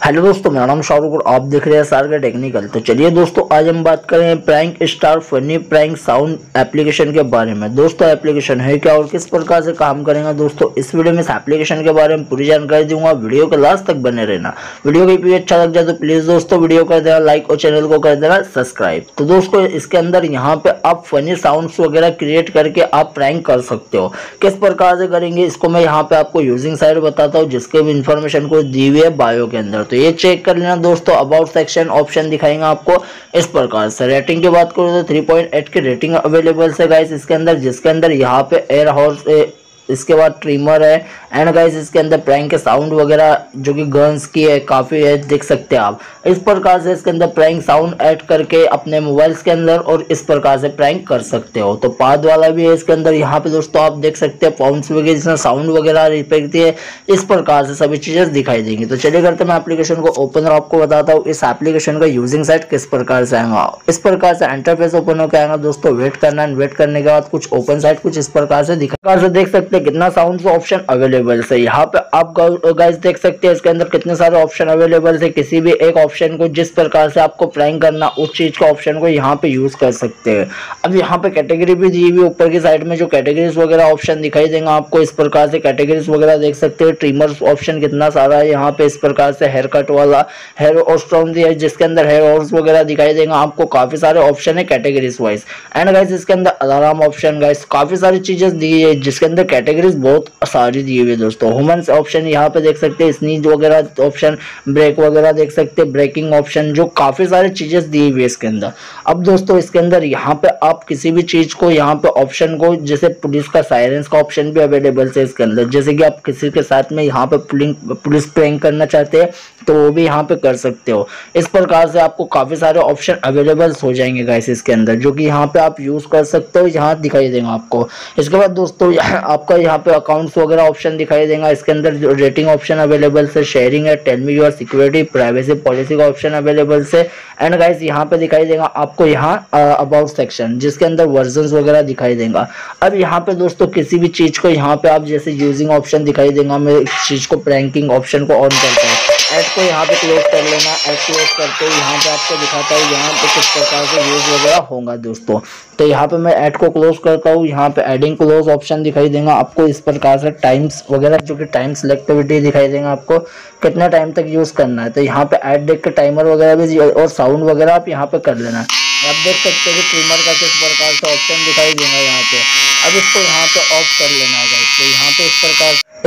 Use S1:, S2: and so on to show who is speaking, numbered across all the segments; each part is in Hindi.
S1: हेलो दोस्तों, मेरा नाम शाहरुख और आप देख रहे हैं सारगा टेक्निकल। तो चलिए दोस्तों, आज हम बात करें prank star funny prank sound application के बारे में। दोस्तों एप्लीकेशन है क्या और किस प्रकार से काम करेगा, दोस्तों इस वीडियो में इस एप्लीकेशन के बारे में पूरी जानकारी दूंगा। वीडियो के लास्ट तक बने रहना। वीडियो को भी अच्छा लग जाए तो प्लीज दोस्तों वीडियो कर देना लाइक और चैनल को कर देना सब्सक्राइब। तो दोस्तों इसके अंदर यहाँ पे आप फनी साउंड्स वगैरह क्रिएट करके आप प्रैंक कर सकते हो। किस प्रकार से करेंगे इसको मैं यहाँ पे आपको यूजिंग साइड बताता हूँ, जिसके भी इन्फॉर्मेशन को दी हुई है बायो के अंदर। तो ये चेक कर लेना दोस्तों। अबाउट सेक्शन ऑप्शन दिखाएंगे आपको इस प्रकार से। रेटिंग की बात करूँ तो 3.8 की रेटिंग अवेलेबल है गाइस इसके अंदर, जिसके अंदर यहाँ पे एयर हॉर्स, इसके बाद ट्रिमर है एंड गाइस इसके अंदर प्रैंक के साउंड वगैरह जो कि गन्स की है काफ़ी है, देख सकते हैं आप। इस प्रकार से इसके अंदर प्रैंक साउंड ऐड करके अपने मोबाइल्स के अंदर और इस प्रकार से प्रैंक कर सकते हो। तो पाद वाला भी है इसके अंदर, यहाँ पे दोस्तों आप देख सकते हैं फाउंड्स वगैरह जिसमें साउंड वगैरह रिपेक्ट है, इस प्रकार से सभी चीज़ें दिखाई देंगी। तो चलिए करते मैं एप्लीकेशन को ओपन और आपको बताता हूँ इस एप्लीकेशन का यूजिंग साइट किस प्रकार से आएगा। इस प्रकार से इंटरफेस ओपन होकर आएगा दोस्तों। वेट करना है, वेट करने के बाद कुछ ओपन साइट कुछ इस प्रकार से देख सकते हैं कितना साउंड ऑप्शन अवेलेबल है। यहाँ पे आप गाइस देख सकते हैं इसके अंदर कितने सारे ऑप्शन अवेलेबल है। किसी भी एक ऑप्शन को जिस प्रकार से आपको प्रैंक करना उस चीज का ऑप्शन को यहाँ पे यूज कर सकते हैं। अब यहाँ पे कैटेगरी भी दी हुई ऊपर की साइड में, जो कैटेगरीज वगैरह ऑप्शन दिखाई देगा आपको इस प्रकार से। कैटेगरीज वगैरह देख सकते हैं। ट्रिमर्स ऑप्शन कितना सारा है यहाँ पे इस प्रकार से। हेयर कट वाला, हेयर और स्ट्रॉन्ग है जिसके अंदर हेयर ऑर्स वगैरह दिखाई देगा आपको। काफी सारे ऑप्शन है कैटेगरीज वाइज। एंड गाइस इसके अंदर अलार्म ऑप्शन, गाइस काफी सारी चीजें दी है जिसके अंदर कैटेगरीज बहुत सारी दी हुई है दोस्तों। ह्यूमंस ऑप्शन यहाँ पे देख सकते हैं। स्नीज वगैरह ऑप्शन, ब्रेक वगैरह देख सकते हैं, ब्रेकिंग ऑप्शन, जो काफी सारी चीजें दी हुई है इसके अंदर। अब दोस्तों इसके अंदर यहाँ पे आप किसी भी चीज को यहाँ पे ऑप्शन को, जैसे पुलिस का सायरेंस का ऑप्शन भी अवेलेबल है इसके अंदर। जैसे कि आप किसी के साथ में यहाँ पे पुलिस प्रैंक करना चाहते हैं तो वो भी यहाँ पे कर सकते हो। इस प्रकार से आपको काफी सारे ऑप्शन अवेलेबल हो जाएंगे गाइस इसके अंदर, जो कि यहाँ पे आप यूज कर सकते हो। यहाँ दिखाई देगा आपको। इसके बाद दोस्तों आपका यहाँ पे अकाउंट्स वगैरह ऑप्शन दिखाई देगा इसके अंदर। जो रेटिंग ऑप्शन अवेलेबल है, शेयरिंग है, tell me your security, privacy policy का ऑप्शन अवेलेबल है। एंड गाइस यहाँ पे दिखाई देगा आपको यहाँ अबाउट सेक्शन, जिसके अंदर वर्जन्स वगैरह दिखाई देगा। अब यहाँ पे दोस्तों किसी भी चीज को यहाँ पे आप जैसे यूजिंग ऑप्शन दिखाई देगा। मैं इस चीज को प्रैंकिंग ऑप्शन को ऑन करता हूँ, ऐड को यहाँ पे क्लोज कर लेना। ऐड क्लोज करते ही यहाँ पे आपको दिखाता है यहाँ पे किस प्रकार से यूज वगैरह होगा दोस्तों। तो यहाँ पे मैं ऐड को क्लोज करता हूँ। यहाँ पे एडिंग क्लोज ऑप्शन दिखाई देगा आपको इस प्रकार से। टाइम्स वगैरह जो कि टाइम सिलेक्टिविटी दिखाई देगा आपको, कितना टाइम तक यूज करना है। तो यहाँ पे ऐड देख के टाइमर वगैरह भी और साउंड वगैरह आप यहाँ पे कर लेना। आप देख सकते हैं कि ट्रिमर का किस प्रकार से ऑप्शन दिखाई देगा यहाँ पे। अब इसको यहाँ पे ऑफ कर लेना है गाइस। तो यहाँ पे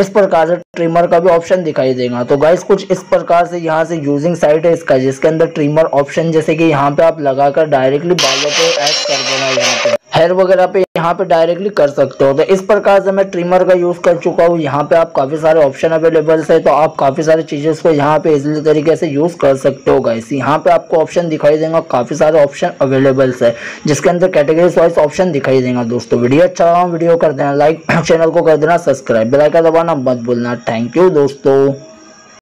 S1: इस प्रकार से ट्रिमर का भी ऑप्शन दिखाई देगा। तो गाइस कुछ इस प्रकार से यहाँ से यूजिंग साइट है इसका, जिसके अंदर ट्रिमर ऑप्शन जैसे कि यहाँ पे आप लगाकर डायरेक्टली बालों पे ऐड कर देना। यहाँ पे हेयर वगैरह पे यहाँ पे डायरेक्टली कर सकते हो। तो इस प्रकार से मैं ट्रिमर का यूज कर चुका हूँ। यहाँ पे आप काफी सारे ऑप्शन अवेलेबल है, तो आप काफी सारी चीजें को यहाँ पे इजीली तरीके से यूज कर सकते हो गाइस। यहाँ पे आपको ऑप्शन दिखाई देगा, काफी सारे ऑप्शन अवेलेबल है जिसके अंदर कैटेगरीज वाइज ऑप्शन दिखाई देगा दोस्तों। वीडियो अच्छा लगा वीडियो कर देना लाइक, चैनल को कर देना सब्सक्राइब, बेल आइकन दबाना मत भूलना। थैंक यू दोस्तों।